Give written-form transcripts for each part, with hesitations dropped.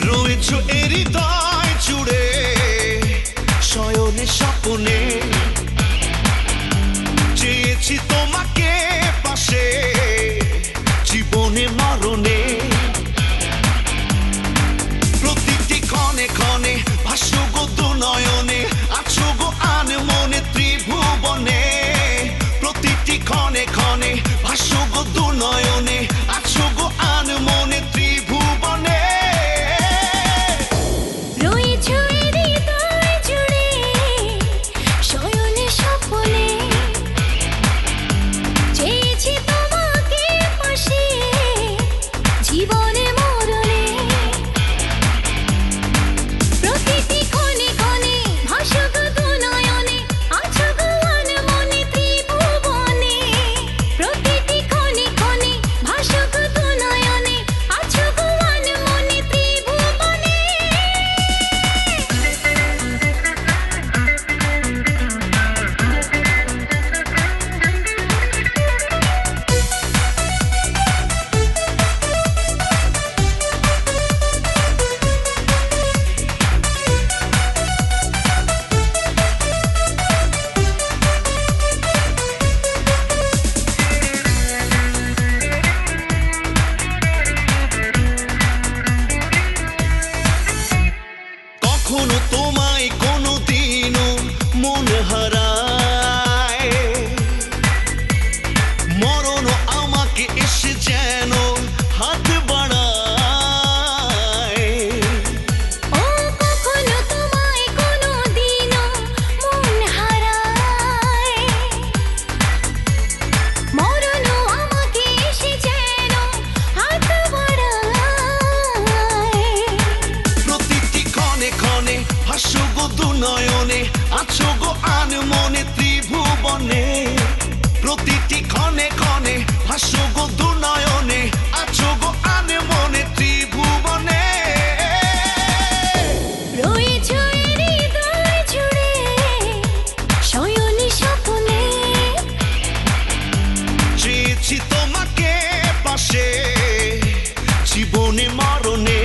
রয়েছো এর হৃদয় জুড়ে শয়নে স্বপ্নে চেয়েছি তোমাকে পাশে জীবনে মরণে প্রতিটি ক্ষণে ক্ষণে ভাসো গো দু নয়নে আছো গো আনমনে ত্রিভুবনে প্রতিটি ক্ষণে ক্ষণে ভাসো গো দু নয়নে আছো গো আনমনে ত্রিভুবনে কখনো তোমায় কোনোদিনও মনে হারায় মরণ আমাকে এসে যেন হাত বাড়ায় ও কখনো তোমায় কোনোদিনও মনে হারায় মরণ আমাকে এসে যেন হাত বাড়ায় প্রতিটি ক্ষণে ক্ষণে হাসো গো দু নয়নে আছো গো আনমনে ত্রিভুবনে প্রতিটি ক্ষণে ক্ষণে হাসো গো দু নয়নে আছো গো আনমনে ত্রিভুবনে রয়েছো এর হৃদয় জুড়ে শয়নে স্বপ্নে চেয়েছি তোমাকে পাশে জীবনে মরণে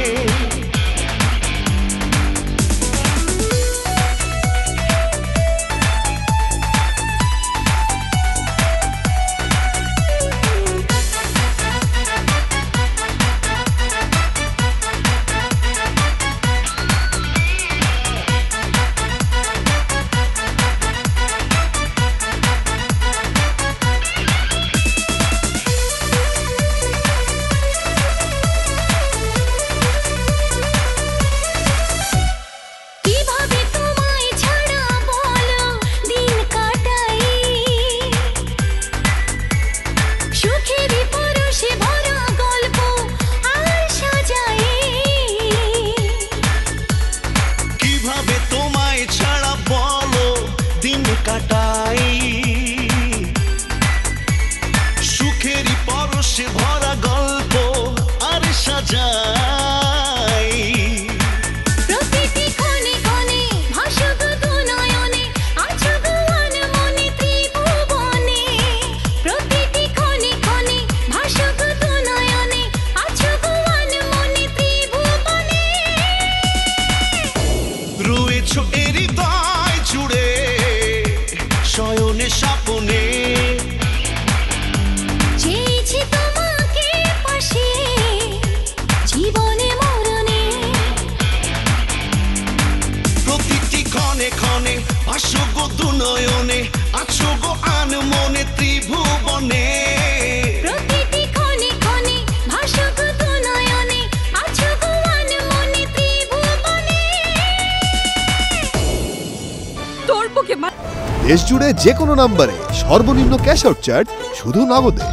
কিভাবে তোমায় ছাড়া বলো দিন কাটাই সুখেরই পরশে ভরা গল্প আর সাজাই কিভাবে তোমায় ছাড়া বলো দিন কাটাই সুখেরই পরশে ভরা গল্প আর সাজাই প্রতিটি ক্ষণে ক্ষণে ভাসো গো দু নয়নে আছো গো আনমনে ত্রিভুবনে প্রতিটি ক্ষণে ক্ষণে ভাসো গো দু নয়নে আছো গো আনমনে ত্রিভুবনে রয়েছো এর হৃদয় জুড়ে শয়নে স্বপ্নে চেয়েছি তোমাকে পাশে জীবনে মরণে প্রতিটি ক্ষণে ক্ষণে ভাসো গো দু নয়নে আছো গো আনমনে ত্রিভুবনে প্রতিটি ক্ষণে ক্ষণে ভাসো গো দু নয়নে আছো গো আনমনে ত্রিভুবনে দেশ জুড়ে যে কোনো নম্বরে সর্বনিম্ন ক্যাশ আউট চার্জ শুধু নগদে।